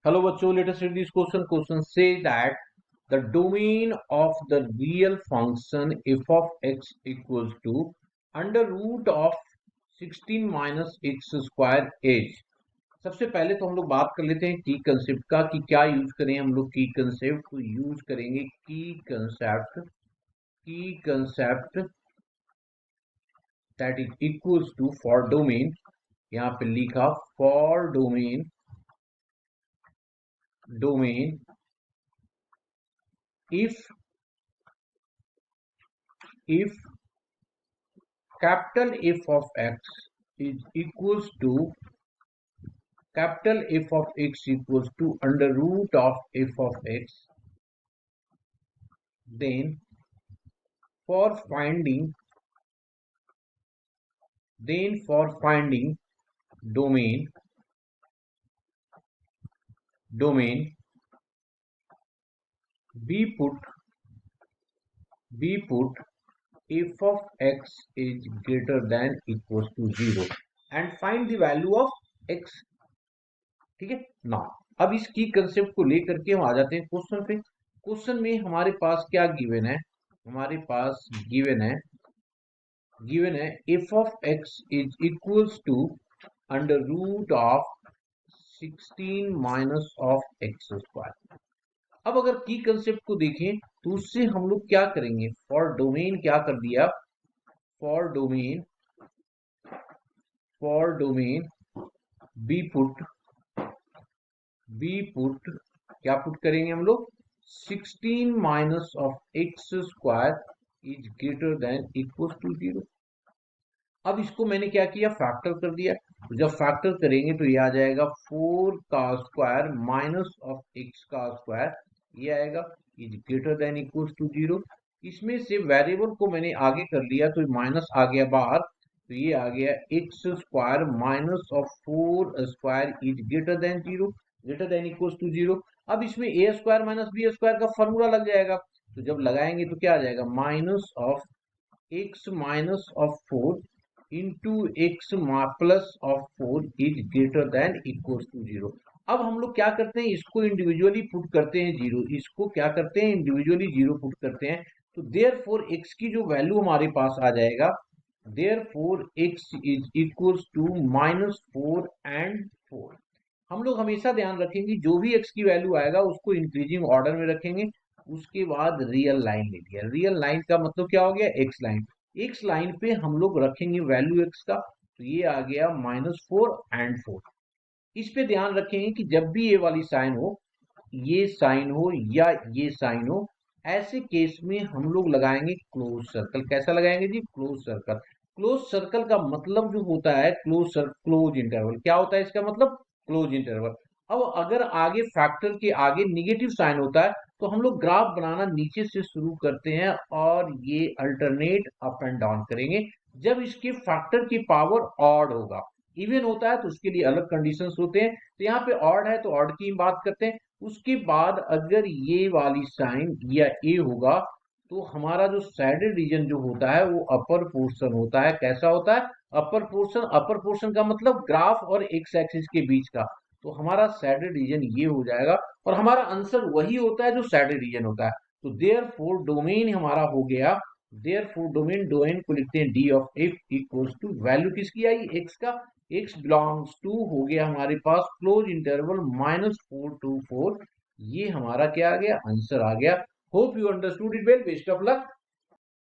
Hello बच्चों, let us read this question. Question says that the domain of the real function f of x equals to under root of 16 minus x square is. सबसे पहले तो हम लोग बात कर लेते हैं की कंसेप्ट का कि क्या यूज करें हम लोग की कंसेप्ट को यूज करेंगे की concept that is equals to for domain. यहाँ पे लिखा for domain if capital F of x is equals to capital F of x equals to under root of f of x, then for finding domain we put f of x is greater than equals to 0 and find the value of x. ठीक है ना. अब इस की concept को लेकर के हम आ जाते हैं क्वेश्चन पे. क्वेश्चन में हमारे पास क्या गिवन है, हमारे पास गिवन है f of x is equals to under root of 16 minus of x square. अब अगर की कंसेप्ट को देखें तो उससे हम लोग क्या करेंगे, फॉर डोमेन क्या कर दिया, फॉर डोमेन बी पुट क्या पुट करेंगे हम लोग, 16 minus of x square is greater than equal to 0. अब इसको मैंने क्या किया, फैक्टर कर दिया. तो जब फैक्टर करेंगे तो ये आ जाएगा 4 का स्क्वायर माइनस ऑफ एक्स का स्क्वायर, ये आएगा is greater than equal to 0. इसमें से वेरिएबल को मैंने आगे कर लिया तो माइनस आ गया बाहर, तो ये आ गया x square minus of 4 square is greater than 0, greater than equal to 0. अब इसमें a square minus b square का फॉर्मूला लग जाएगा, तो जब लगाएंगे तो क्या आ जाएगा, minus of x minus of 4 into x plus of 4 is greater than equal to 0. अब हम लोग क्या करते हैं, इसको इंडिविजुअली पुट करते हैं 0, इसको क्या करते हैं इंडिविजुअली 0 पुट करते हैं. तो देयरफॉर x की जो वैल्यू हमारे पास आ जाएगा, therefore x is equals to -4 and 4. हम लोग हमेशा ध्यान रखेंगे जो भी x की वैल्यू आएगा उसको इंक्रीजिंग ऑर्डर में रखेंगे. उसके बाद रियल लाइन ले लिया, रियल लाइन का मतलब क्या हो गया, x लाइन. x लाइन पे हम लोग रखेंगे वैल्यू x का, तो ये आ गया -4 एंड 4. इस पे ध्यान रखेंगे कि जब भी ये वाली साइन हो, ये साइन हो या ये साइन हो, ऐसे केस में हम लोग लगाएंगे क्लोज सर्कल. कैसा लगाएंगे जी, क्लोज सर्कल. क्लोज सर्कल का मतलब जो होता है क्लोज इंटरवल. क्या होता है इसका मतलब, क्लोज इंटरवल. अब अगर आगे फैक्टर के आगे निगेटिव साइन होता है तो हम लोग ग्राफ बनाना नीचे से शुरू करते हैं और ये अल्टरनेट अप एंड डाउन करेंगे. जब इसके फैक्टर की पावर ऑड होगा, इवन होता है तो उसके लिए अलग कंडीशंस होते हैं. तो यहाँ पे ऑड है तो ऑड की बात करते हैं. उसके बाद अगर ये वाली साइन या ए होगा तो हमारा जो सैडल रीजन जो होता है वो अपर पोर्शन होता है. कैसा होता है, अपर पोर्शन. अपर पोर्शन का मतलब ग्राफ और एक्स एक्सिस के बीच का. तो हमारा सैडल रीजन ये हो जाएगा और हमारा आंसर वही होता है जो सैडल रीजन होता है. तो देयरफॉर डोमेन हमारा हो गया, देयरफॉर डोमेन को लिखते हैं d of f equals to value किसकी आई, एक्स का. x बिलोंग्स टू हो गया हमारे पास क्लोज इंटरवल -4 to 4. ये हमारा क्या आ गया, आंसर आ गया. Hope you understood it well. Best of luck.